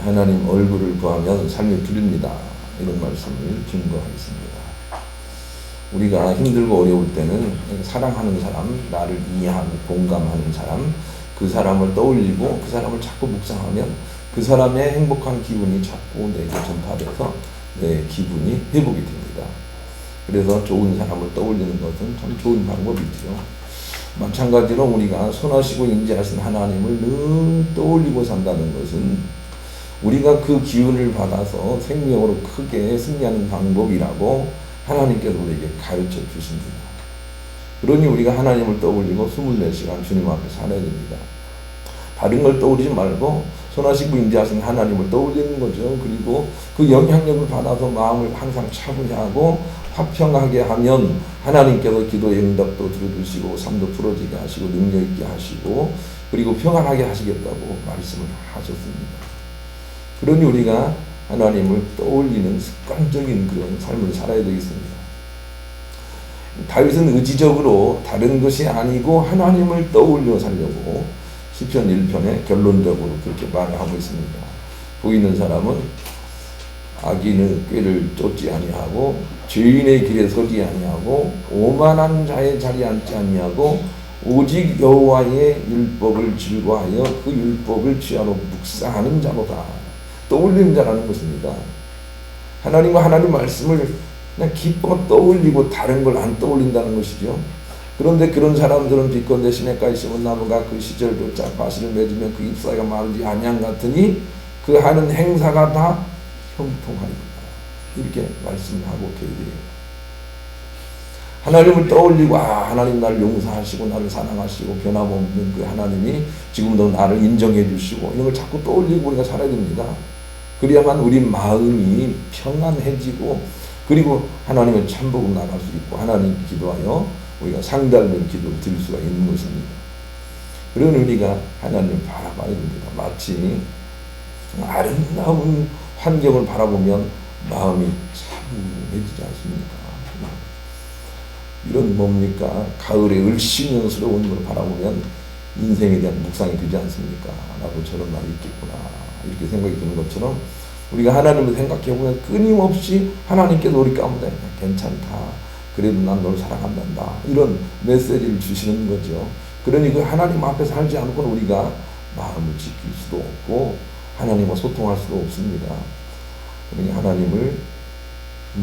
하나님 얼굴을 구하면 삶이 부립니다. 이런 말씀을 증거하겠습니다. 우리가 힘들고 어려울 때는 사랑하는 사람, 나를 이해하고 공감하는 사람, 그 사람을 떠올리고 그 사람을 자꾸 묵상하면 그 사람의 행복한 기분이 자꾸 내게 전파돼서 내 기분이 회복이 됩니다. 그래서 좋은 사람을 떠올리는 것은 참 좋은 방법이죠. 마찬가지로 우리가 선하시고 인자하신 하나님을 늘 떠올리고 산다는 것은 우리가 그 기운을 받아서 생명으로 크게 승리하는 방법이라고 하나님께서 우리에게 가르쳐 주십니다. 그러니 우리가 하나님을 떠올리고 24시간 주님 앞에 살아야 됩니다. 다른 걸 떠올리지 말고 선하시고 인자하신 하나님을 떠올리는 거죠. 그리고 그 영향력을 받아서 마음을 항상 차분히 하고 화평하게 하면 하나님께서 기도의 응답도 들어주시고 삶도 풀어지게 하시고 능력 있게 하시고 그리고 평안하게 하시겠다고 말씀을 하셨습니다. 그러니 우리가 하나님을 떠올리는 습관적인 그런 삶을 살아야 되겠습니다. 다윗은 의지적으로 다른 것이 아니고 하나님을 떠올려 살려고 시편 1편에 결론적으로 그렇게 말을 하고 있습니다. 보이는 사람은 악인의 꾀를 쫓지 아니하고 죄인의 길에 서지 아니하고 오만한 자의 자리에 앉지 아니하고 오직 여호와의 율법을 즐거워하여 그 율법을 취하로 묵상하는 자로다. 떠올리는 자라는 것입니다. 하나님과 하나님 말씀을 그냥 기뻐 떠올리고 다른 걸 안 떠올린다는 것이죠. 그런데 그런 사람들은 비건대 시냇가에 심은 나무가 그 시절조차 과실을 맺으면 그 잎사귀가 마르지 아니한 같으니 그 하는 행사가 다 형통하리로다. 이렇게 말씀을 하고 계세요. 하나님을 떠올리고 하나님 나를 용서하시고 나를 사랑하시고 변함없는 그 하나님이 지금도 나를 인정해 주시고 이런 걸 자꾸 떠올리고 우리가 살아야 됩니다. 그래야만 우리 마음이 평안해지고 그리고 하나님의 참복을 나갈 수 있고 하나님 기도하여 우리가 상달된 기도를 드릴 수가 있는 것입니다. 그런 우리가 하나님을 바라봐야 됩니다. 마치 아름다운 환경을 바라보면 마음이 차분해지지 않습니까? 이런 뭡니까? 가을에 을씨년스러운 걸 바라보면 인생에 대한 묵상이 되지 않습니까? 나도 저런 날이 있겠구나 이렇게 생각이 드는 것처럼 우리가 하나님을 생각해보면 끊임없이 하나님께서 우리 가운데 괜찮다. 그래도 난 널 사랑한단다. 이런 메시지를 주시는 거죠. 그러니 그 하나님 앞에 살지 않고 우리가 마음을 지킬 수도 없고 하나님과 소통할 수도 없습니다. 그러니 하나님을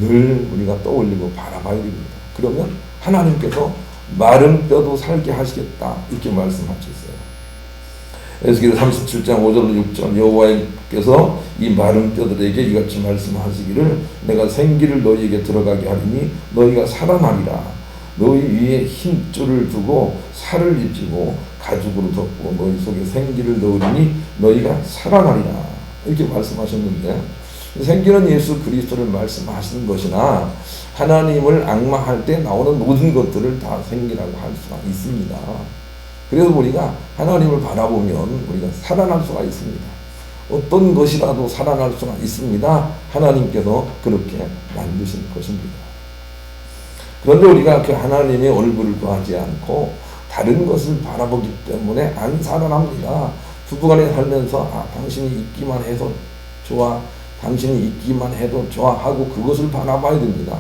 늘 우리가 떠올리고 바라봐야 됩니다. 그러면 하나님께서 마른 뼈도 살게 하시겠다 이렇게 말씀하셨어요. 에스겔 37장 5절로 6절 여호와께서 이 마른 뼈들에게 이같이 말씀하시기를 내가 생기를 너희에게 들어가게 하리니 너희가 살아나리라. 너희 위에 힘줄을 두고 살을 입히고 가죽으로 덮고 너희 속에 생기를 넣으리니 너희가 살아나리라. 이렇게 말씀하셨는데 생기는 예수 그리스도를 말씀하시는 것이나 하나님을 앙망할 때 나오는 모든 것들을 다 생기라고 할 수가 있습니다. 그래서 우리가 하나님을 바라보면 우리가 살아날 수가 있습니다. 어떤 것이라도 살아날 수가 있습니다. 하나님께서 그렇게 만드신 것입니다. 그런데 우리가 그 하나님의 얼굴을 구하지 않고 다른 것을 바라보기 때문에 안 살아납니다. 부부간에 살면서 당신이 있기만 해서 좋아, 당신이 있기만 해도 좋아하고 그것을 바라봐야 됩니다.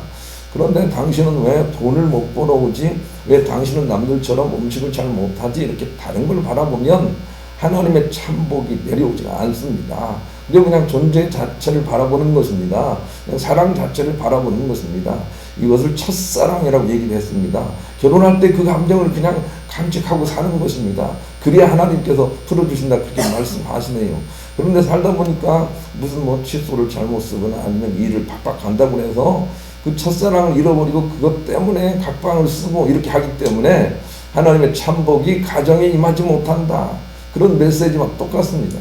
그런데 당신은 왜 돈을 못 벌어오지? 왜 당신은 남들처럼 음식을 잘 못하지? 이렇게 다른 걸 바라보면 하나님의 참복이 내려오지가 않습니다. 그냥 존재 자체를 바라보는 것입니다. 그냥 사랑 자체를 바라보는 것입니다. 이것을 첫사랑이라고 얘기를 했습니다. 결혼할 때 그 감정을 그냥 간직하고 사는 것입니다. 그래야 하나님께서 풀어주신다 그렇게 말씀하시네요. 그런데 살다 보니까 무슨 칫솔을 잘못 쓰거나 아니면 일을 팍팍 간다고 해서 그 첫사랑을 잃어버리고 그것 때문에 각방을 쓰고 이렇게 하기 때문에 하나님의 참복이 가정에 임하지 못한다. 그런 메시지와 똑같습니다.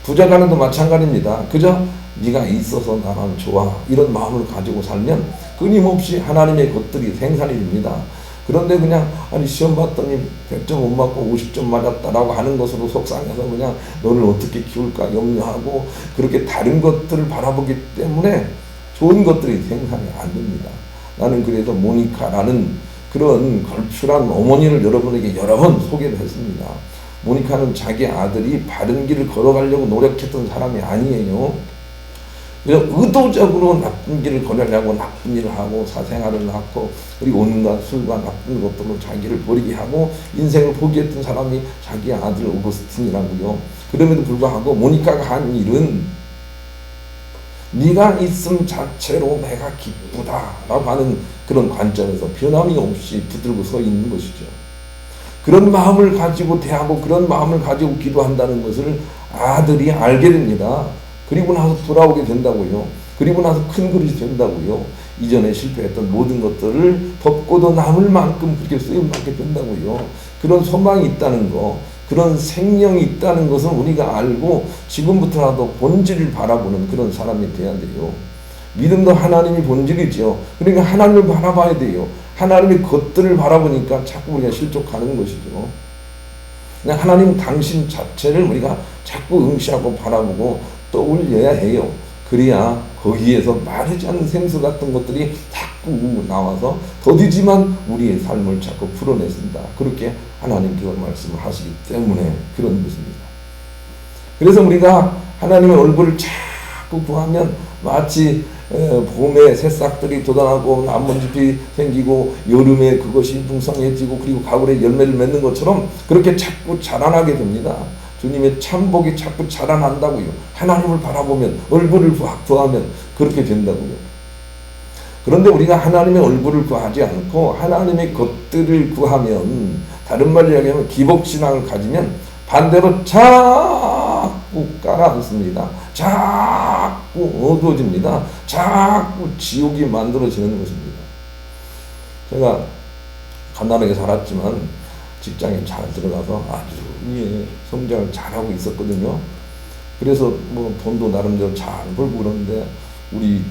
부자간에도 마찬가지입니다. 그저 네가 있어서 나만 좋아 이런 마음을 가지고 살면 끊임없이 하나님의 것들이 생산이 됩니다. 그런데 그냥 시험 봤더니 100점 못 맞고 50점 맞았다라고 하는 것으로 속상해서 그냥 너를 어떻게 키울까 염려하고 그렇게 다른 것들을 바라보기 때문에 좋은 것들이 생산이 안 됩니다. 나는 그래서 모니카라는 그런 걸출한 어머니를 여러분에게 여러 번 소개를 했습니다. 모니카는 자기 아들이 바른 길을 걸어가려고 노력했던 사람이 아니에요. 그냥 의도적으로 나쁜 길을 걸으려고 나쁜 일을 하고 사생활을 낳고 그리고 온갖 술과 나쁜 것들로 자기를 버리게 하고 인생을 포기했던 사람이 자기 아들 오거스틴이라고요. 그럼에도 불구하고 모니카가 한 일은 네가 있음 자체로 내가 기쁘다라고 하는 그런 관점에서 변함이 없이 붙들고 서 있는 것이죠. 그런 마음을 가지고 대하고 그런 마음을 가지고 기도한다는 것을 아들이 알게 됩니다. 그리고 나서 돌아오게 된다고요. 그리고 나서 큰 그릇이 된다고요. 이전에 실패했던 모든 것들을 덮고도 남을 만큼 그렇게 쓰임받게 된다고요. 그런 소망이 있다는 거, 그런 생명이 있다는 것을 우리가 알고 지금부터라도 본질을 바라보는 그런 사람이 돼야 돼요. 믿음도 하나님이 본질이죠. 그러니까 하나님을 바라봐야 돼요. 하나님의 것들을 바라보니까 자꾸 우리가 실족하는 것이죠. 그냥 하나님 당신 자체를 우리가 자꾸 응시하고 바라보고 떠올려야 해요. 그래야 거기에서 마르지 않는 생수 같은 것들이 자꾸 나와서 더디지만 우리의 삶을 자꾸 풀어내신다. 그렇게 하나님께서 말씀을 하시기 때문에 그런 것입니다. 그래서 우리가 하나님의 얼굴을 자꾸 구하면 마치 봄에 새싹들이 돋아나고 나뭇잎이 생기고 여름에 그것이 풍성해지고 그리고 가을에 열매를 맺는 것처럼 그렇게 자꾸 자라나게 됩니다. 주님의 참복이 자꾸 자라난다고요. 하나님을 바라보면 얼굴을 구하면 그렇게 된다고요. 그런데 우리가 하나님의 얼굴을 구하지 않고 하나님의 것들을 구하면 다른 말로 이야기하면 기복신앙을 가지면 반대로 자꾸 가라앉습니다. 자꾸 어두워집니다. 자꾸 지옥이 만들어지는 것입니다. 제가 가난하게 살았지만 직장에 잘 들어가서 아주 성장을 잘하고 있었거든요. 그래서 뭐 돈도 나름대로 잘 벌고 그러는데 우리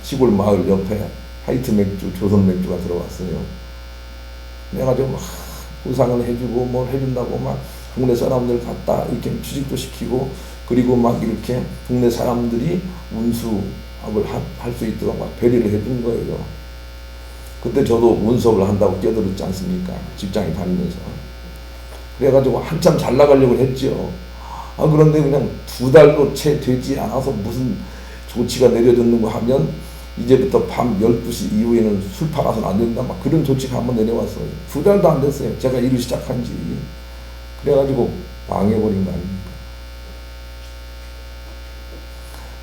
시골 마을 옆에 하이트 맥주, 조선 맥주가 들어왔어요. 내가 좀 보상을 해주고 뭘 해준다고 막 동네 사람들 갖다 이렇게 취직도 시키고 그리고 막 이렇게 동네 사람들이 운수업을 할 수 있도록 막 배려를 해준 거예요. 그때 저도 운수업을 한다고 끼어들었지 않습니까? 직장에 다니면서. 그래가지고 한참 잘 나가려고 했죠. 그런데 그냥 2달도 채 되지 않아서 무슨 조치가 내려졌는가 하면 이제부터 밤 12시 이후에는 술 팔아서는 안 된다. 막 그런 조치가 한번 내려왔어요. 2달도 안 됐어요. 제가 일을 시작한 지. 그래가지고 망해버린 거 아닙니까?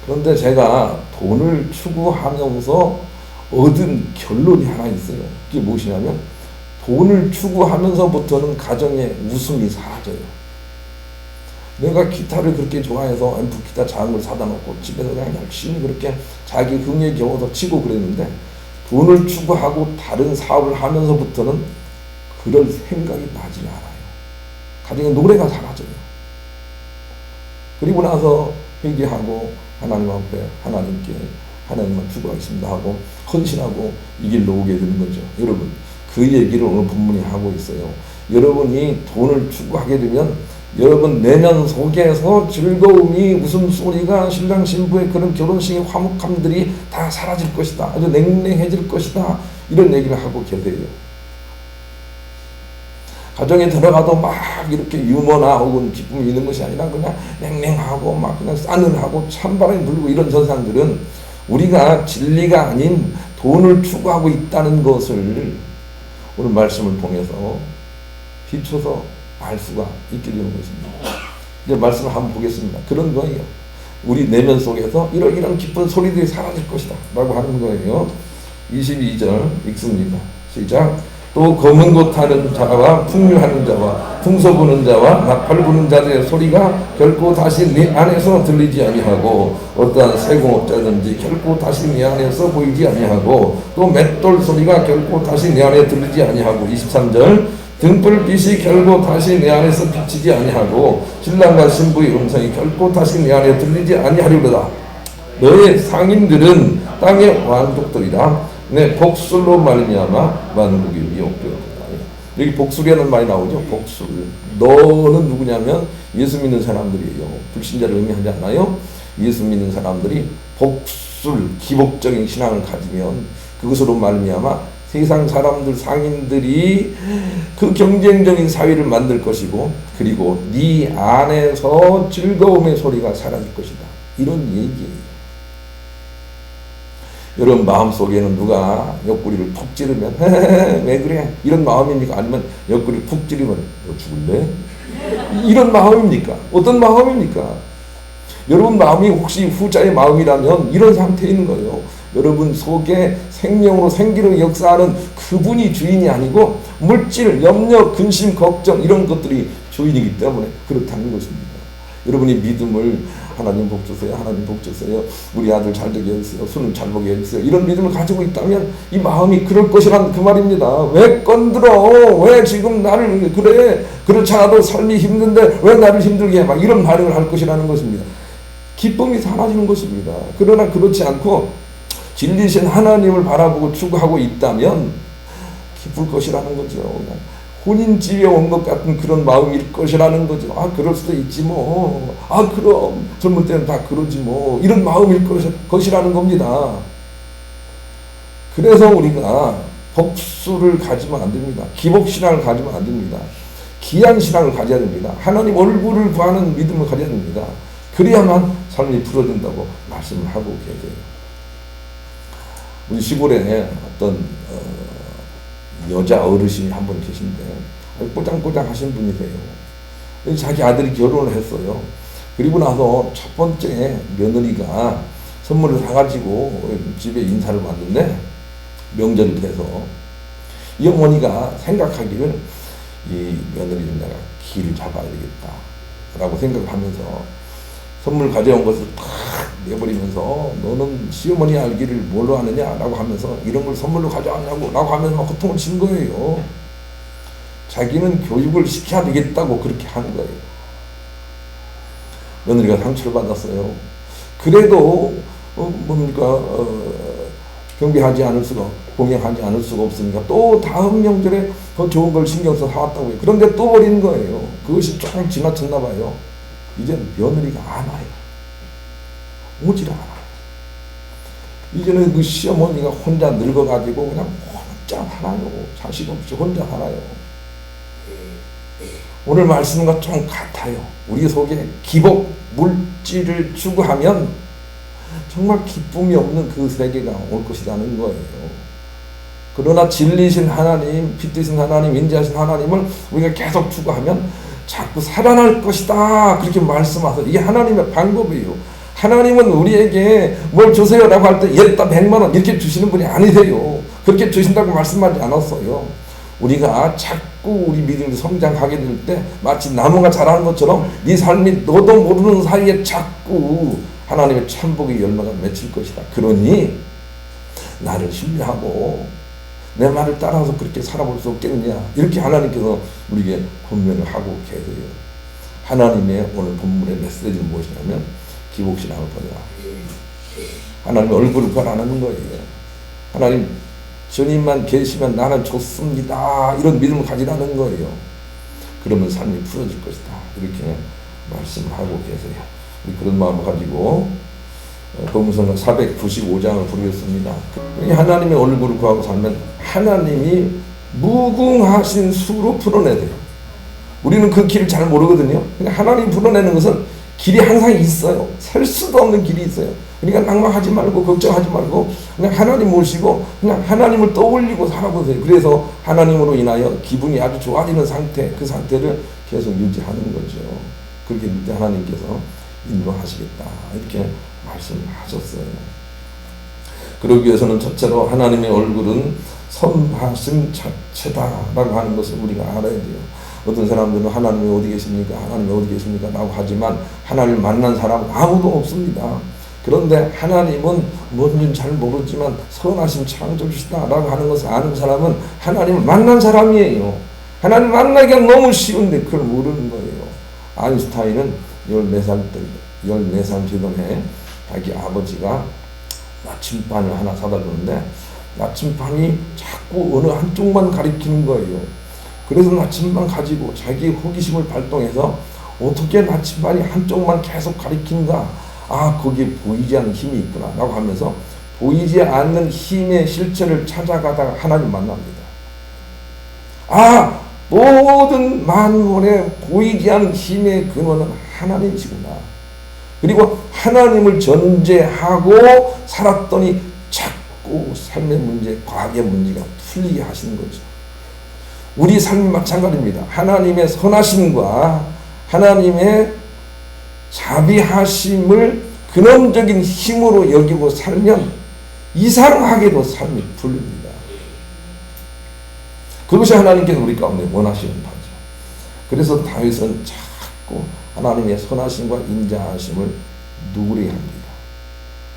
그런데 제가 돈을 추구하면서 얻은 결론이 하나 있어요. 그게 무엇이냐면 돈을 추구하면서부터는 가정의 웃음이 사라져요. 내가 기타를 그렇게 좋아해서 앰프 기타 작은 걸 사다 놓고 집에서 그냥 열심히 그렇게 자기 흥에 겨워서 치고 그랬는데 돈을 추구하고 다른 사업을 하면서부터는 그럴 생각이 나지 않아요. 가정의 노래가 사라져요. 그리고 나서 회개하고 하나님 앞에 하나님만 추구하겠습니다 하고 헌신하고 이 길로 오게 되는 거죠. 여러분 그 얘기를 오늘 본문이 하고 있어요. 여러분이 돈을 추구하게 되면 여러분 내면 속에서 즐거움이 웃음소리가 신랑 신부의 그런 결혼식의 화목함들이 다 사라질 것이다. 아주 냉랭해질 것이다. 이런 얘기를 하고 계세요. 가정에 들어가도 막 이렇게 유머나 혹은 기쁨이 있는 것이 아니라 그냥 냉랭하고 막 그냥 싸늘하고 찬바람이 불고 이런 현상들은 우리가 진리가 아닌 돈을 추구하고 있다는 것을 오늘 말씀을 통해서 비춰서 알 수가 있게 되는 것입니다. 이제 말씀을 한번 보겠습니다. 그런 거예요. 우리 내면 속에서 이런 기쁜 소리들이 사라질 것이다 라고 하는 거예요. 22절 읽습니다. 시작. 또 검은 곳 타는 자와 풍류하는 자와 풍소 부는 자와 나팔 부는 자들의 소리가 결코 다시 네 안에서 들리지 아니하고 어떠한 세공업자든지 결코 다시 네 안에서 보이지 아니하고 또 맷돌 소리가 결코 다시 네 안에 들리지 아니하고 23절 등불빛이 결코 다시 내 안에서 비치지 아니하고 신랑과 신부의 음성이 결코 다시 내 안에 들리지 아니하리로다. 너의 상인들은 땅의 왕족들이라 내 복술로 말미암아 만국이 미혹되었다. 여기 복술이라는 말이 나오죠. 복술. 너는 누구냐면 예수 믿는 사람들이에요. 불신자를 의미하지 않아요. 예수 믿는 사람들이 복술, 기복적인 신앙을 가지면 그것으로 말미암아 세상 사람들, 상인들이 그 경쟁적인 사회를 만들 것이고, 그리고 네 안에서 즐거움의 소리가 사라질 것이다. 이런 얘기예요. 여러분 마음속에는 누가 옆구리를 푹 찌르면 왜 그래? 이런 마음입니까? 아니면 옆구리를 푹 찌르면 너 죽을래? 이런 마음입니까? 어떤 마음입니까? 여러분 마음이 혹시 후자의 마음이라면 이런 상태에 있는 거예요. 여러분 속에 생명으로 생기로 역사하는 그분이 주인이 아니고 물질, 염려, 근심, 걱정 이런 것들이 주인이기 때문에 그렇다는 것입니다. 여러분이 믿음을 하나님 복 주세요. 하나님 복 주세요. 우리 아들 잘 되게 해주세요. 수능 잘 보게 해주세요. 이런 믿음을 가지고 있다면 이 마음이 그럴 것이란 그 말입니다. 왜 건드려? 왜 지금 나를 그래? 그렇지 않아도 삶이 힘든데 왜 나를 힘들게 해? 막 이런 반응을 할 것이라는 것입니다. 기쁨이 사라지는 것입니다. 그러나 그렇지 않고 진리신 하나님을 바라보고 추구하고 있다면 기쁠 것이라는 거죠. 그냥 혼인집에 온 것 같은 그런 마음일 것이라는 거죠. 아 그럴 수도 있지 뭐. 아 그럼 젊을 때는 다 그러지 뭐. 이런 마음일 것이라는 겁니다. 그래서 우리가 복수를 가지면 안 됩니다. 기복신앙을 가지면 안 됩니다. 기한신앙을 가져야 됩니다. 하나님 얼굴을 구하는 믿음을 가져야 됩니다. 그래야만 삶이 풀어진다고 말씀을 하고 계세요. 우리 시골에 어떤 여자 어르신이 한 분 계신데 꼬장꼬장 하신 분이세요. 자기 아들이 결혼을 했어요. 그리고 나서 첫 번째 며느리가 선물을 사가지고 집에 인사를 왔는데 명절이 돼서 이 어머니가 생각하기를 이 며느리 좀 내가 기를 잡아야 되겠다 라고 생각을 하면서 선물 가져온 것을 탁 내버리면서 너는 시어머니 알기를 뭘로 하느냐 라고 하면서 이런 걸 선물로 가져왔냐고 라고 하면서 고통을 친 거예요. 자기는 교육을 시켜야 되겠다고 그렇게 하는 거예요. 며느리가 상처를 받았어요. 그래도 경비하지 않을 수가 공양하지 않을 수가 없으니까 또 다음 명절에 더 좋은 걸 신경 써서 사왔다고 해요. 그런데 또 버린 거예요. 그것이 조금 지나쳤나 봐요. 이제는 며느리가 안 와요. 오질 않아요. 이제는 그 시어머니가 혼자 늙어가지고 그냥 혼자 살아요. 자식 없이 혼자 살아요. 오늘 말씀과 좀 같아요. 우리 속에 기복, 물질을 추구하면 정말 기쁨이 없는 그 세계가 올 것이라는 거예요. 그러나 진리신 하나님, 빛되신 하나님, 인자하신 하나님을 우리가 계속 추구하면 자꾸 살아날 것이다. 그렇게 말씀하세요. 이게 하나님의 방법이에요. 하나님은 우리에게 뭘 주세요라고 할 때 예다 100만 원 이렇게 주시는 분이 아니세요. 그렇게 주신다고 말씀하지 않았어요. 우리가 자꾸 우리 믿음이 성장하게 될 때 마치 나무가 자라는 것처럼 네 삶이 너도 모르는 사이에 자꾸 하나님의 천복의 열매가 맺힐 것이다. 그러니 나를 신뢰하고 내 말을 따라서 그렇게 살아볼 수 없겠느냐. 이렇게 하나님께서 우리에게 권면을 하고 계세요. 하나님의 오늘 본문의 메시지는 무엇이냐면 기복신앙을 버려라. 하나님의 얼굴을 구하라는 거예요. 하나님 주님만 계시면 나는 좋습니다. 이런 믿음을 가지라는 거예요. 그러면 삶이 풀어질 것이다. 이렇게 말씀을 하고 계세요. 그런 마음을 가지고 복음성경 495장을 부르겠습니다. 하나님의 얼굴을 구하고 살면 하나님이 무궁하신 수로 풀어내야 돼요. 우리는 그 길을 잘 모르거든요. 하나님이 풀어내는 것은 길이 항상 있어요. 셀 수도 없는 길이 있어요. 그러니까 낭망하지 말고 걱정하지 말고 그냥 하나님 모시고 그냥 하나님을 떠올리고 살아보세요. 그래서 하나님으로 인하여 기분이 아주 좋아지는 상태, 그 상태를 계속 유지하는 거죠. 그렇게 하나님께서 인도하시겠다. 이렇게 말씀하셨어요. 그러기 위해서는 첫째로 하나님의 얼굴은 선하심 자체다라고 하는 것을 우리가 알아야 돼요. 어떤 사람들은 하나님이 어디 계십니까? 하나님이 어디 계십니까? 라고 하지만 하나님을 만난 사람은 아무도 없습니다. 그런데 하나님은 뭔지는 잘 모르지만 선하신 창조주시다 라고 하는 것을 아는 사람은 하나님을 만난 사람이에요. 하나님 만나기가 너무 쉬운데 그걸 모르는 거예요. 아인슈타인은 14살 되던 자기 아버지가 나침반을 하나 사다 줬는데 나침반이 자꾸 어느 한쪽만 가리키는 거예요. 그래서 나침반 가지고 자기 호기심을 발동해서 어떻게 나침반이 한쪽만 계속 가리킨가? 아, 거기에 보이지 않는 힘이 있구나 라고 하면서 보이지 않는 힘의 실체를 찾아가다가 하나님 만납니다. 아, 모든 만물의 보이지 않는 힘의 근원은 하나님이시구나. 그리고 하나님을 전제하고 살았더니 자꾸 삶의 문제, 과거의 문제가 풀리게 하시는 거죠. 우리 삶이 마찬가지입니다. 하나님의 선하심과 하나님의 자비하심을 근원적인 힘으로 여기고 살면 이상하게도 삶이 풀립니다. 그것이 하나님께서 우리 가운데 원하시는 바죠. 그래서 다윗은 자꾸 하나님의 선하심과 인자하심을 누구리 합니다.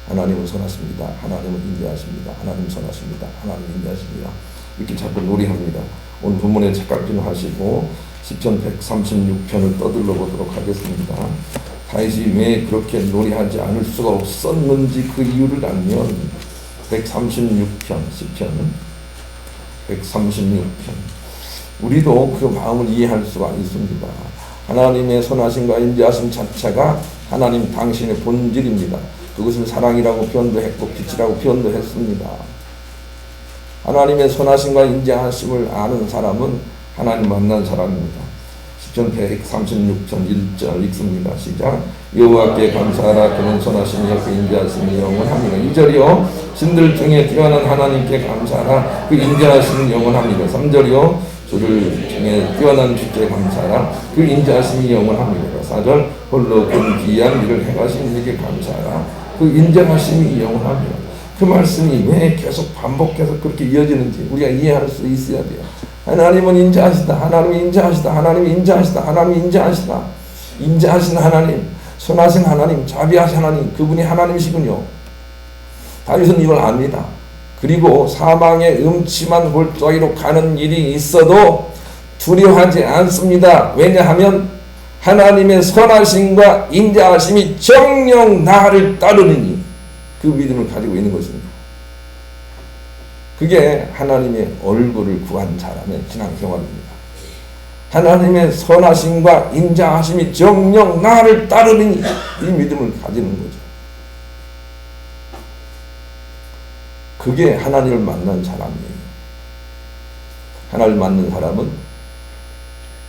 하나님은 선하십니다. 하나님은 인자하십니다. 하나님 선하십니다. 하나님 인자하십니다. 이렇게 자꾸 놀이합니다. 오늘 본문에 책갈피를 하시고 시편 136편을 떠들러 보도록 하겠습니다. 다윗이 왜 그렇게 놀이하지 않을 수가 없었는지 그 이유를 알면 136편 시편 136편 우리도 그 마음을 이해할 수가 있습니다. 하나님의 선하심과 인자하심 자체가 하나님 당신의 본질입니다. 그것을 사랑이라고 표현도 했고 빛이라고 표현도 했습니다. 하나님의 선하심과 인자하심을 아는 사람은 하나님 만난 사람입니다. 시편 136편 1절 읽습니다. 시작. 여호와께 감사하라. 그는 선하시며 그 인자하심이 영원합니다. 2절이요. 신들 중에 뛰어난 하나님께 감사하라. 그 인자하심이 영원합니다. 3절이요. 주를 중에 뛰어난 주께 감사하라. 그 인자하심이 영원합니다. 4절. 홀로 그 기이한 일을 행하신 이에게 감사하라. 그 인자하심이 영원합니다. 그 말씀이 왜 계속 반복해서 그렇게 이어지는지 우리가 이해할 수 있어야 돼요. 하나님은 인자하시다. 하나님이 인자하시다. 하나님이 인자하시다. 하나님이 인자하시다. 인자하신 하나님, 선하신 하나님, 자비하신 하나님, 그분이 하나님이시군요. 다윗은 이걸 압니다. 그리고 사망의 음침한 골짜기로 가는 일이 있어도 두려워하지 않습니다. 왜냐하면 하나님의 선하심과 인자하심이 정녕 나를 따르느니 그 믿음을 가지고 있는 것입니다. 그게 하나님의 얼굴을 구한 사람의 신앙생활입니다. 하나님의 선하심과 인자하심이 정녕 나를 따르느니 이 믿음을 가지는 거죠. 그게 하나님을 만난 사람이에요. 하나님을 만난 사람은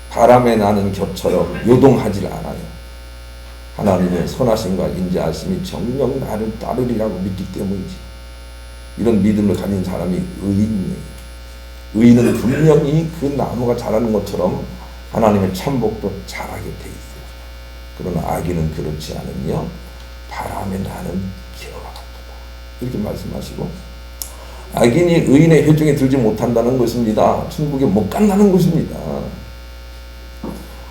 바람에 나는 겹처럼 요동하지 않아요. 하나님의 선하심과 인자하심이 정녕 나를 따르리라고 믿기 때문이지. 이런 믿음을 가진 사람이 의인이에요. 의인은 분명히 그 나무가 자라는 것처럼 하나님의 참복도 자라게 돼 있어요. 그러나 악인은 그렇지 않으며 바람에 나는 기어와 같도다. 이렇게 말씀하시고 악인이 의인의 회중에 들지 못한다는 것입니다. 천국에 못 간다는 것입니다.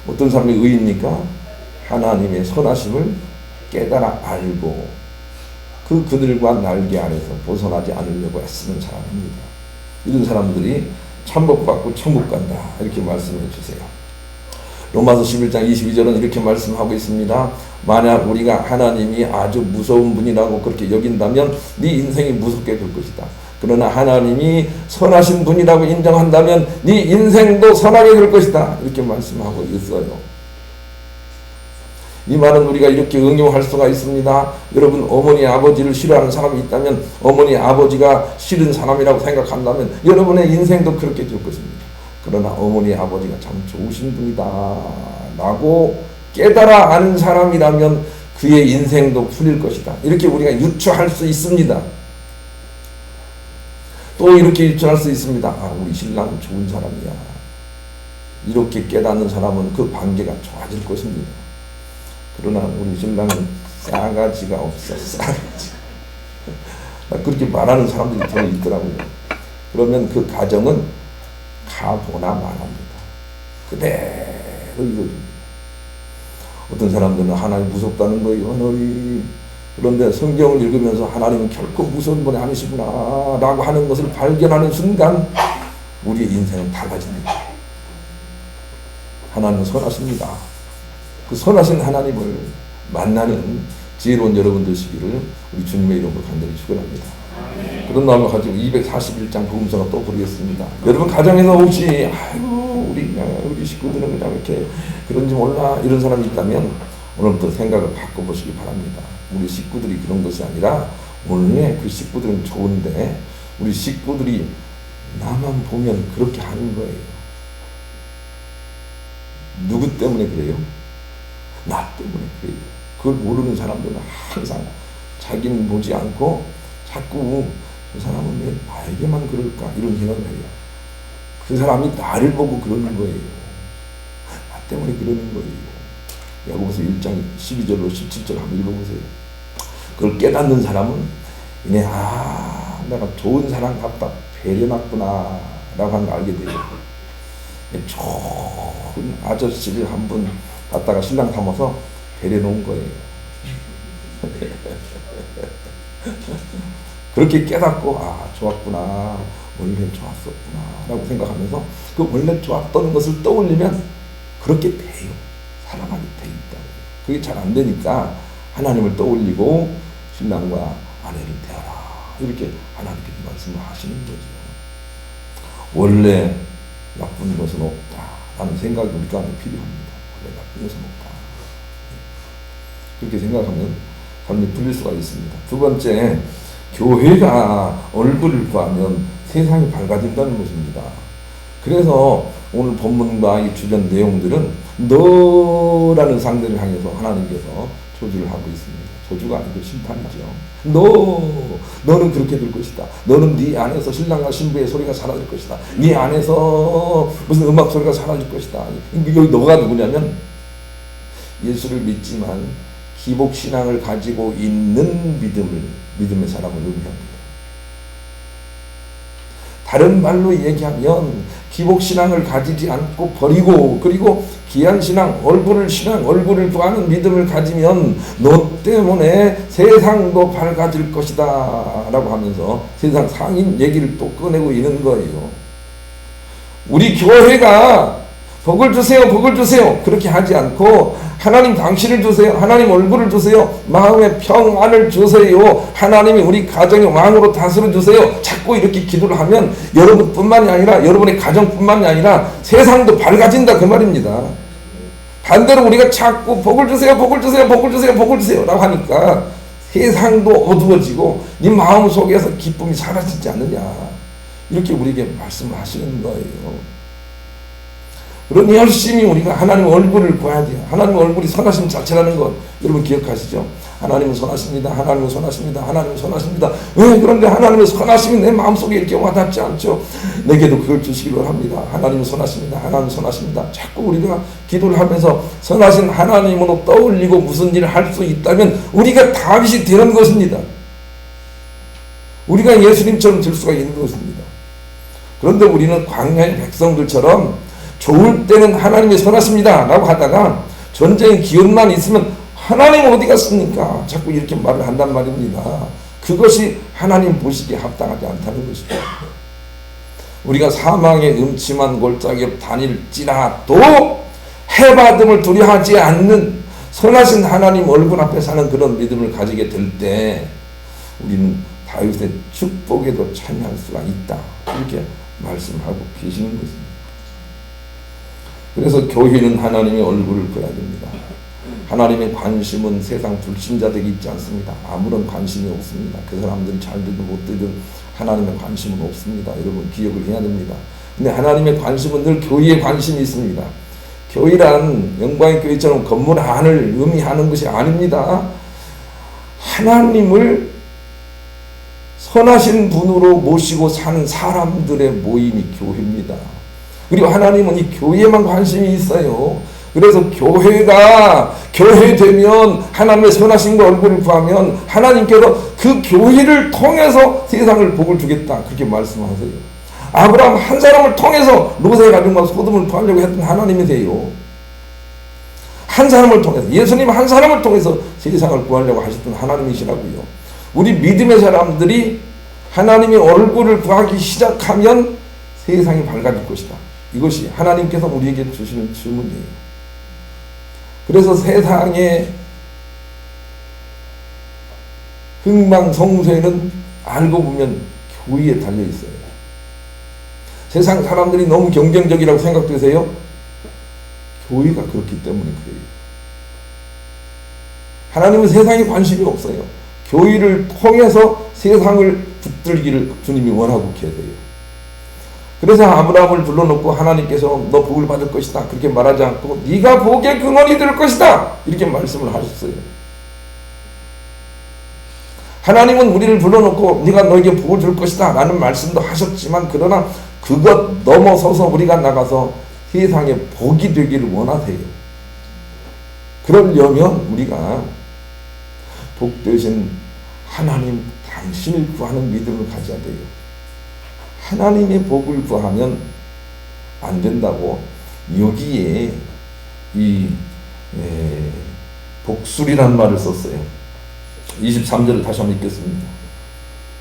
어떤 사람이 의인입니까? 하나님의 선하심을 깨달아 알고 그 그들과 날개 아래서 벗어나지 않으려고 애쓰는 사람입니다. 이런 사람들이 참복받고 천국 간다. 이렇게 말씀해 주세요. 로마서 11장 22절은 이렇게 말씀하고 있습니다. 만약 우리가 하나님이 아주 무서운 분이라고 그렇게 여긴다면 네 인생이 무섭게 될 것이다. 그러나 하나님이 선하신 분이라고 인정한다면 네 인생도 선하게 될 것이다. 이렇게 말씀하고 있어요. 이 말은 우리가 이렇게 응용할 수가 있습니다. 여러분 어머니 아버지를 싫어하는 사람이 있다면 어머니 아버지가 싫은 사람이라고 생각한다면 여러분의 인생도 그렇게 될 것입니다. 그러나 어머니 아버지가 참 좋으신 분이다 라고 깨달아 아는 사람이라면 그의 인생도 풀릴 것이다. 이렇게 우리가 유추할 수 있습니다. 또 이렇게 유추할 수 있습니다. 아, 우리 신랑은 좋은 사람이야. 이렇게 깨닫는 사람은 그 관계가 좋아질 것입니다. 그러나 우리 신랑은 싸가지가 없어. 싸가지. 그렇게 말하는 사람들이 더 있더라고요. 그러면 그 가정은 가보나 말합니다. 그대로 이루어집니다. 어떤 사람들은 하나님 무섭다는 거예요. 하나님. 그런데 성경을 읽으면서 하나님은 결코 무서운 분이 아니시구나 라고 하는 것을 발견하는 순간 우리의 인생은 달라집니다. 하나님은 선하십니다. 그 선하신 하나님을 만나는 지혜로운 여러분 되시기를 우리 주님의 이름으로 간절히 축원합니다. 그런 마음을 가지고 241장 복음서가 또 부르겠습니다. 여러분 가정에서 혹시 아이고 우리 식구들은 그냥 이렇게 그런지 몰라 이런 사람이 있다면 오늘부터 생각을 바꿔보시기 바랍니다. 우리 식구들이 그런 것이 아니라 원래 그 식구들은 좋은데 우리 식구들이 나만 보면 그렇게 하는 거예요. 누구 때문에 그래요? 나 때문에 그래요. 그걸 모르는 사람들은 항상 자기는 보지 않고 자꾸 저 사람은 왜 나에게만 그럴까 이런 생각을 해요. 그 사람이 나를 보고 그러는 거예요. 나 때문에 그러는 거예요. 야고보서 1장 12절로 17절 한번 읽어보세요. 그걸 깨닫는 사람은 이내 내가 좋은 사람 같다 배려났구나 라고 하는 걸 알게 돼요. 좋은 아저씨를 한번 갖다가 신랑 삼아서 배려 놓은 거예요. 그렇게 깨닫고 좋았구나 원래 좋았었구나 라고 생각하면서 그 원래 좋았던 것을 떠올리면 그렇게 돼요. 살아가게 돼 있다. 그게 잘 안 되니까 하나님을 떠올리고 신랑과 아내를 대하라 이렇게 하나님께서 말씀을 하시는 거죠. 원래 나쁜 것은 없다 라는 생각이 우리가 필요합니다. 원래 나쁜 것은 없다. 그렇게 생각하면 삶이 풀릴 수가 있습니다. 두 번째, 교회가 얼굴을 구하면 세상이 밝아진다는 것입니다. 그래서 오늘 본문과 이 주변 내용들은 너라는 상대를 향해서 하나님께서 저주를 하고 있습니다. 저주가 아니고 심판이죠. 너는 그렇게 될 것이다. 너는 네 안에서 신랑과 신부의 소리가 사라질 것이다. 네 안에서 무슨 음악 소리가 사라질 것이다. 여기 너가 누구냐면 예수를 믿지만 기복신앙을 가지고 있는 믿음의 사람을 의미합니다. 다른 말로 얘기하면 기복신앙을 가지지 않고 버리고 그리고 귀한신앙, 얼굴을 구하는 믿음을 가지면 너 때문에 세상도 밝아질 것이다 라고 하면서 세상 상인 얘기를 또 꺼내고 있는 거예요. 우리 교회가 복을 주세요, 복을 주세요 그렇게 하지 않고 하나님 당신을 주세요, 하나님 얼굴을 주세요, 마음의 평안을 주세요, 하나님이 우리 가정의 왕으로 다스려 주세요 자꾸 이렇게 기도를 하면 여러분뿐만이 아니라 여러분의 가정뿐만이 아니라 세상도 밝아진다 그 말입니다. 반대로 우리가 자꾸 복을 주세요, 복을 주세요, 복을 주세요, 복을 주세요 라고 하니까 세상도 어두워지고 네 마음 속에서 기쁨이 사라지지 않느냐 이렇게 우리에게 말씀을 하시는 거예요. 그러니 열심히 우리가 하나님 얼굴을 구해야 돼요. 하나님 얼굴이 선하심 자체라는 것 여러분 기억하시죠? 하나님은 선하십니다. 하나님은 선하십니다. 하나님은 선하십니다. 왜 그런데 하나님의 선하심이 내 마음속에 이렇게 와닿지 않죠? 내게도 그걸 주시기를 합니다. 하나님은 선하십니다. 하나님은 선하십니다. 자꾸 우리가 기도를 하면서 선하신 하나님으로 떠올리고 무슨 일을 할 수 있다면 우리가 다윗이 되는 것입니다. 우리가 예수님처럼 될 수가 있는 것입니다. 그런데 우리는 광야의 백성들처럼 좋을 때는 하나님이 선하십니다 라고 하다가 전쟁의 기운만 있으면 하나님 어디 갔습니까? 자꾸 이렇게 말을 한단 말입니다. 그것이 하나님 보시기에 합당하지 않다는 것이죠. 우리가 사망의 음침한 골짜기로 다닐지라도 해받음을 두려워하지 않는 선하신 하나님 얼굴 앞에 사는 그런 믿음을 가지게 될 때 우리는 다윗의 축복에도 참여할 수가 있다 이렇게 말씀하고 계시는 것입니다. 그래서 교회는 하나님의 얼굴을 보여야 됩니다. 하나님의 관심은 세상 불신자들에게 있지 않습니다. 아무런 관심이 없습니다. 그 사람들이 잘 되든 못 되든 하나님의 관심은 없습니다. 여러분 기억을 해야 됩니다. 근데 하나님의 관심은 늘 교회에 관심이 있습니다. 교회란 영광의 교회처럼 건물 안을 의미하는 것이 아닙니다. 하나님을 선하신 분으로 모시고 사는 사람들의 모임이 교회입니다. 그리고 하나님은 이 교회에만 관심이 있어요. 그래서 교회가 교회되면 하나님의 선하심과 얼굴을 구하면 하나님께서 그 교회를 통해서 세상을 복을 주겠다 그렇게 말씀하세요. 아브라함 한 사람을 통해서 롯의 가정과 소돔을 구하려고 했던 하나님이세요. 한 사람을 통해서 예수님 한 사람을 통해서 세상을 구하려고 하셨던 하나님이시라고요. 우리 믿음의 사람들이 하나님의 얼굴을 구하기 시작하면 세상이 밝아질 것이다. 이것이 하나님께서 우리에게 주시는 질문이에요. 그래서 세상의 흥망성쇠는 알고 보면 교회에 달려있어요. 세상 사람들이 너무 경쟁적이라고 생각되세요? 교회가 그렇기 때문에 그래요. 하나님은 세상에 관심이 없어요. 교회를 통해서 세상을 붙들기를 주님이 원하고 계세요. 그래서 아브라함을 불러놓고 하나님께서 너 복을 받을 것이다 그렇게 말하지 않고 네가 복의 근원이 될 것이다 이렇게 말씀을 하셨어요. 하나님은 우리를 불러놓고 네가 너에게 복을 줄 것이다 라는 말씀도 하셨지만 그러나 그것 넘어서서 우리가 나가서 세상에 복이 되기를 원하세요. 그러려면 우리가 복되신 하나님 당신을 구하는 믿음을 가져야 돼요. 하나님의 복을 구하면 안 된다고 여기에 이 복술이라는 말을 썼어요. 23절을 다시 한번 읽겠습니다.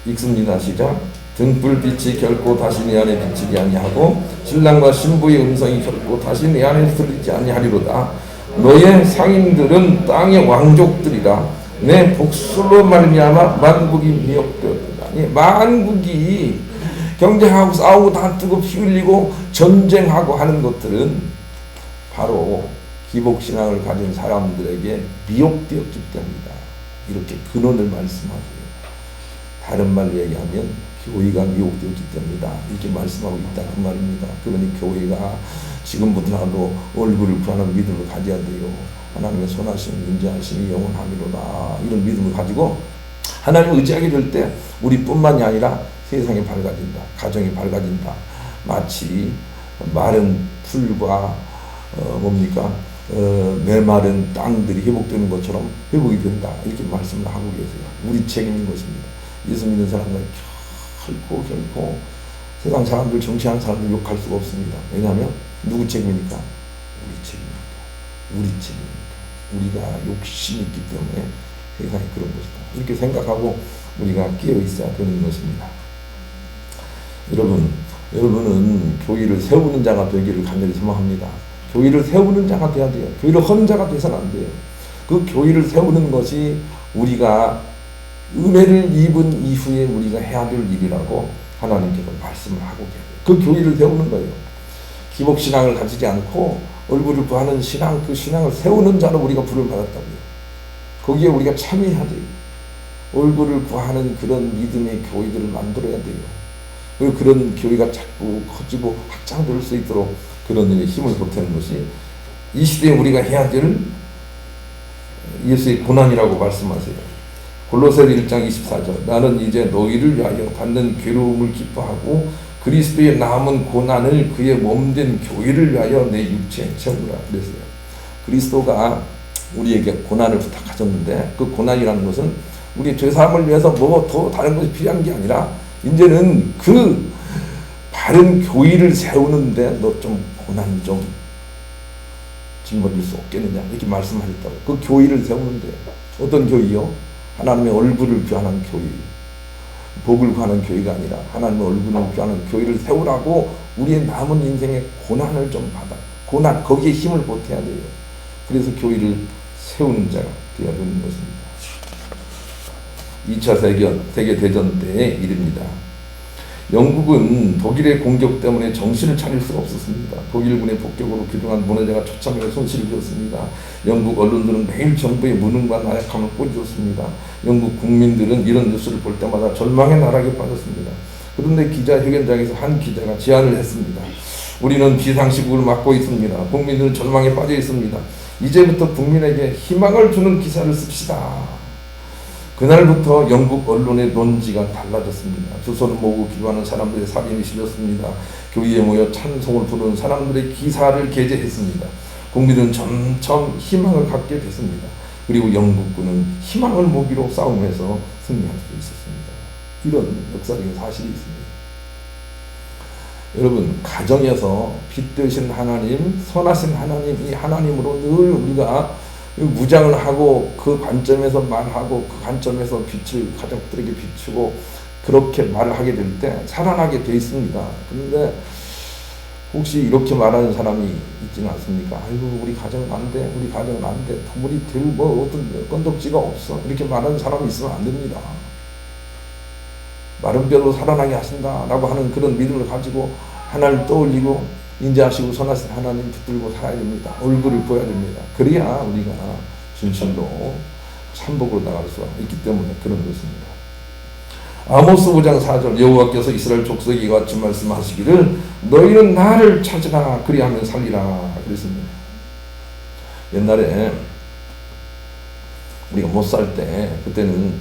읽습니다. 시작. 등불빛이 결코 다시 내 안에 비치지 아니하고 신랑과 신부의 음성이 결코 다시 내 안에 들리지 아니하리로다. 너의 상인들은 땅의 왕족들이라. 내 복술로 말미암아 만국이 미혹되었다. 만국이 경쟁하고 싸우고 다투고 피 흘리고 전쟁하고 하는 것들은 바로 기복신앙을 가진 사람들에게 미혹되었기 때문이다. 이렇게 근원을 말씀하세요. 다른 말로 얘기하면 교회가 미혹되었기 때문이다. 이렇게 말씀하고 있다 그 말입니다. 그러니 교회가 지금부터라도 얼굴을 구하는 믿음을 가져야 돼요. 하나님의 선하심, 인자하심이 영원하미로다. 이런 믿음을 가지고 하나님을 의지하게 될 때 우리뿐만이 아니라 세상이 밝아진다. 가정이 밝아진다. 마치 마른 풀과 메마른 땅들이 회복되는 것처럼 회복이 된다. 이렇게 말씀을 하고 계세요. 우리 책임인 것입니다. 예수 믿는 사람들은 결코 세상 사람들, 정치하는 사람들 욕할 수가 없습니다. 왜냐하면 누구 책임입니까? 우리 책임입니다. 우리 책임입니다. 우리가 욕심이 있기 때문에 세상이 그런 것이다. 이렇게 생각하고 우리가 깨어 있어야 되는 것입니다. 여러분은 교회를 세우는 자가 되기를 간절히 소망합니다. 교회를 세우는 자가 돼야 돼요. 교회를 헌 자가 돼서는 안 돼요. 그 교회를 세우는 것이 우리가 은혜를 입은 이후에 우리가 해야 될 일이라고 하나님께서 말씀을 하고 계세요. 그 교회를 세우는 거예요. 기복신앙을 가지지 않고 얼굴을 구하는 신앙, 그 신앙을 세우는 자로 우리가 부름을 받았다고요. 거기에 우리가 참여해야 돼요. 얼굴을 구하는 그런 믿음의 교회들을 만들어야 돼요. 그리고 그런 교회가 자꾸 커지고 확장될 수 있도록 그런 일에 힘을 보태는 것이 이 시대에 우리가 해야 될 예수의 고난이라고 말씀하세요. 골로새서 1장 24절 나는 이제 너희를 위하여 받는 괴로움을 기뻐하고 그리스도의 남은 고난을 그의 몸된 교회를 위하여 내 육체에 채우라 그랬어요. 그리스도가 우리에게 고난을 부탁하셨는데 그 고난이라는 것은 우리 죄사함을 위해서 뭐 더 다른 것이 필요한 게 아니라 이제는 그 바른 교회를 세우는데 너 좀 고난 좀 짊어질 수 없겠느냐 이렇게 말씀하셨다고. 그 교회를 세우는데 어떤 교회요? 하나님의 얼굴을 구하는 교회, 복을 구하는 교회가 아니라 하나님의 얼굴을 구하는 교회를 세우라고 우리의 남은 인생의 고난을 좀 받아. 고난, 거기에 힘을 보태야 돼요. 그래서 교회를 세우는 자가 되어야 되는 것입니다. 2차 세계대전 때의 일입니다. 영국은 독일의 공격 때문에 정신을 차릴 수가 없었습니다. 독일군의 폭격으로 그동안 문화재가 처참하게 손실을 줬습니다. 영국 언론들은 매일 정부의 무능과 나약함을 꼬리줬습니다. 영국 국민들은 이런 뉴스를 볼 때마다 절망의 나락에 빠졌습니다. 그런데 기자회견장에서 한 기자가 제안을 했습니다. 우리는 비상시국을 맞고 있습니다. 국민들은 절망에 빠져 있습니다. 이제부터 국민에게 희망을 주는 기사를 씁시다. 그날부터 영국 언론의 논지가 달라졌습니다. 주소를 모으고 기도하는 사람들의 사진이 실렸습니다. 교회에 모여 찬송을 부르는 사람들의 기사를 게재했습니다. 국민은 점점 희망을 갖게 됐습니다. 그리고 영국군은 희망을 무기로 싸움에서 승리할 수 있었습니다. 이런 역사적인 사실이 있습니다. 여러분, 가정에서 빛 되신 하나님, 선하신 하나님, 이 하나님으로 늘 우리가 무장을 하고 그 관점에서 말하고 그 관점에서 빛을 가족들에게 비추고 그렇게 말을 하게 될 때 살아나게 돼 있습니다. 그런데 혹시 이렇게 말하는 사람이 있지는 않습니까? 아이고 우리 가정은 안 돼, 우리 가정은 안 돼, 우리 뭐 어떤 건덕지가 없어 이렇게 말하는 사람이 있으면 안 됩니다. 마른 뼈로 살아나게 하신다라고 하는 그런 믿음을 가지고 하나님을 떠올리고 인자하시고 선하신 하나님 붙들고 살아야 됩니다. 얼굴을 보여야 됩니다. 그래야 우리가 진실로 천복으로 나갈 수가 있기 때문에 그런 것입니다. 아모스 5장 4절 여호와께서 이스라엘 족속에게 같이 말씀하시기를 너희는 나를 찾으라 그리하면 살리라 그랬습니다. 옛날에 우리가 못 살 때 그때는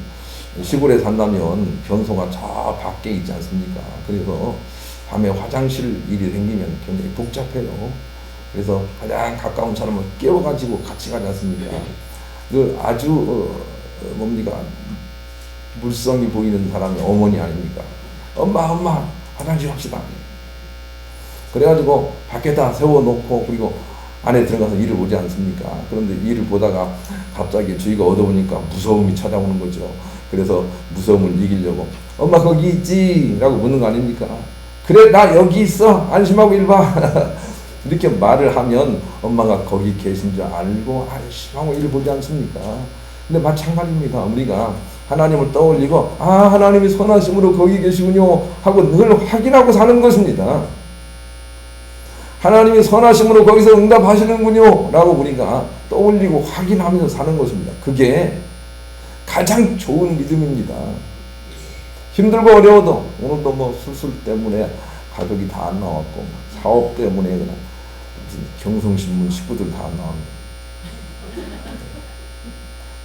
시골에 산다면 변소가 저 밖에 있지 않습니까? 그래서 밤에 화장실 일이 생기면 굉장히 복잡해요. 그래서 가장 가까운 사람을 깨워가지고 같이 가지 않습니까? 그 아주 뭡니까 물성이 보이는 사람이 어머니 아닙니까? 엄마 화장실 합시다. 그래가지고 밖에다 세워놓고 그리고 안에 들어가서 일을 보지 않습니까? 그런데 일을 보다가 갑자기 주위가 어두우니까 무서움이 찾아오는 거죠. 그래서 무서움을 이기려고 엄마 거기 있지? 라고 묻는 거 아닙니까? 그래 나 여기 있어 안심하고 일 봐. 이렇게 말을 하면 엄마가 거기 계신 줄 알고 안심하고 일 보지 않습니까? 근데 마찬가지입니다. 우리가 하나님을 떠올리고 하나님이 선하심으로 거기 계시군요 하고 늘 확인하고 사는 것입니다. 하나님이 선하심으로 거기서 응답하시는군요 라고 우리가 떠올리고 확인하면서 사는 것입니다. 그게 가장 좋은 믿음입니다. 힘들고 어려워도 오늘도 뭐 수술 때문에 가족이 다 안 나왔고 사업 때문에 그냥 경성신문 식구들 다 안 나왔고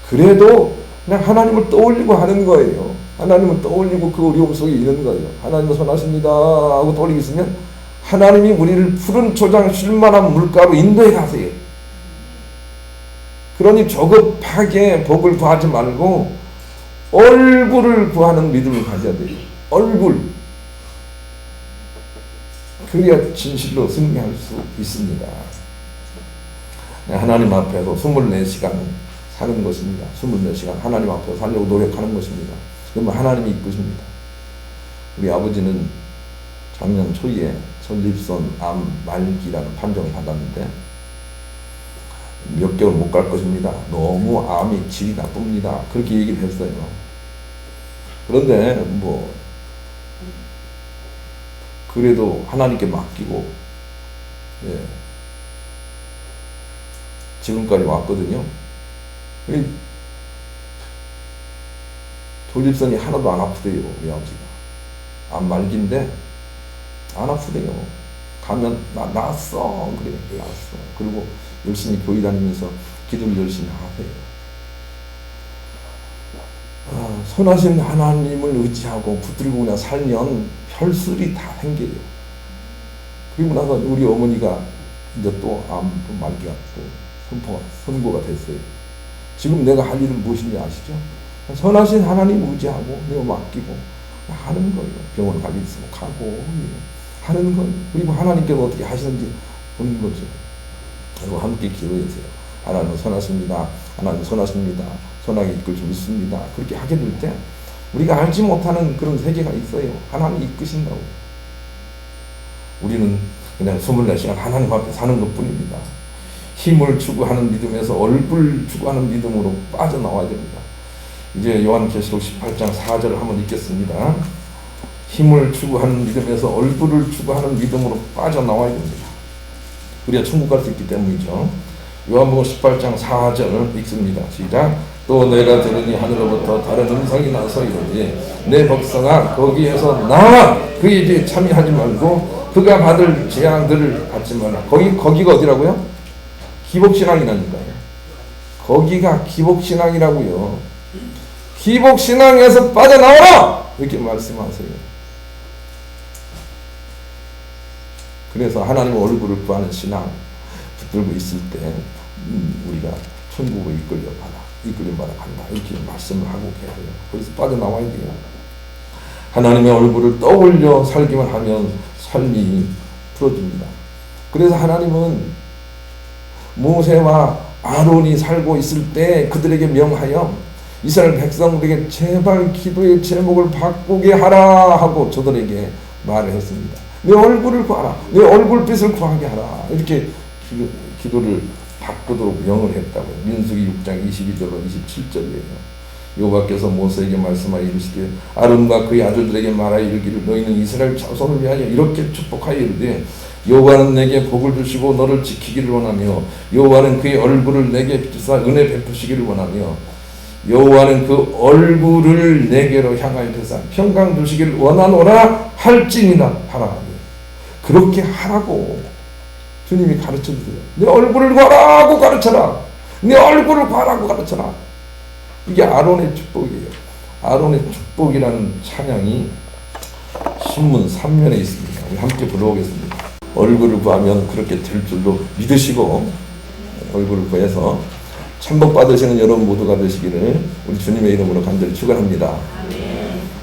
그래도 그냥 하나님을 떠올리고 하는 거예요. 하나님을 떠올리고 그 어려움 속에 있는 거예요. 하나님은 선하십니다 하고 떠올리고 있으면 하나님이 우리를 푸른 초장 쉴만한 물가로 인도해 가세요. 그러니 조급하게 복을 구하지 말고 얼굴을 구하는 믿음을 가져야 돼요. 얼굴. 그래야 진실로 승리할 수 있습니다. 하나님 앞에서 24시간 사는 것입니다. 24시간 하나님 앞에서 살려고 노력하는 것입니다. 그러면 하나님이 이끄십니다. 우리 아버지는 작년 초에 전립선 암 말기라는 판정을 받았는데 몇 개월 못 갈 것입니다. 너무 암이 질이 나쁩니다. 그렇게 얘기를 했어요. 그런데 뭐 그래도 하나님께 맡기고 지금까지 왔거든요. 전립선이 하나도 안 아프대요. 우리 아버지가 암 말기인데 안 아프대요. 가면 나았어 그래 나았어. 그리고 열심히 교회 다니면서 기도를 열심히 하세요. 선하신 하나님을 의지하고 붙들고 그냥 살면 별수리 다 생겨요. 그리고 나서 우리 어머니가 이제 또 암 말기가 또 선고가 됐어요. 지금 내가 할 일은 무엇인지 아시죠? 선하신 하나님 의지하고 내가 맡기고 하는 거예요. 병원 가기 있으면 가고 하는 거예요. 그리고 하나님께서 어떻게 하시는지 보는 거죠. 그리고 함께 기도해주세요. 하나님 선하십니다. 하나님 선하십니다. 선하게 이끌 줄 믿습니다. 그렇게 하게 될 때 우리가 알지 못하는 그런 세계가 있어요. 하나님이 이끄신다고. 우리는 그냥 24시간 하나님 앞에 사는 것 뿐입니다. 힘을 추구하는 믿음에서 얼굴 추구하는 믿음으로 빠져나와야 됩니다. 이제 요한계시록 18장 4절을 한번 읽겠습니다. 힘을 추구하는 믿음에서 얼굴을 추구하는 믿음으로 빠져나와야 됩니다. 우리가 천국 갈 수 있기 때문이죠. 요한복음 18장 4절을 읽습니다. 시작. 또 내가 들으니 하늘로부터 다른 음성이 나서 이르니 내 백성아 거기에서 나와 그의 일에 참여하지 말고 그가 받을 재앙들을 받지 말라. 거기가 어디라고요? 기복신앙이라니까요. 거기가 기복신앙이라고요. 기복신앙에서 빠져나와라! 이렇게 말씀하세요. 그래서 하나님 얼굴을 구하는 신앙 붙들고 있을 때 우리가 천국으로 이끌림 받아 간다. 이렇게 말씀을 하고 계세요. 거기서 빠져나와야 돼요. 하나님의 얼굴을 떠올려 살기만 하면 삶이 풀어집니다. 그래서 하나님은 모세와 아론이 살고 있을 때 그들에게 명하여 이스라엘 백성들에게 제발 기도의 제목을 바꾸게 하라 하고 저들에게 말을 했습니다. 내 얼굴을 구하라. 내 얼굴빛을 구하게 하라. 이렇게 기도를 바꾸도록 명을 했다고요. 민수기 6장 22절로 27절이에요. 여호와께서 모세에게 말씀하여 이르시되 아론과 그의 아들들에게 말하여 이르기를 너희는 이스라엘 자손을 위하여 이렇게 축복하여 이르되 여호와는 내게 복을 주시고 너를 지키기를 원하며 여호와는 그의 얼굴을 내게 비추사 은혜 베푸시기를 원하며 여호와는 그 얼굴을 내게로 향하여 대사 평강 두시기를 원하노라 할지니라 하라. 그렇게 하라고 주님이 가르쳐 주세요. 내 얼굴을 봐라고 가르쳐라. 내 얼굴을 봐라고 가르쳐라. 이게 아론의 축복이에요. 아론의 축복이라는 찬양이 신문 3면에 있습니다. 우리 함께 불러보겠습니다. 얼굴을 구하면 그렇게 될 줄로 믿으시고 얼굴을 구해서 천복 받으시는 여러분 모두가 되시기를 우리 주님의 이름으로 간절히 축원합니다.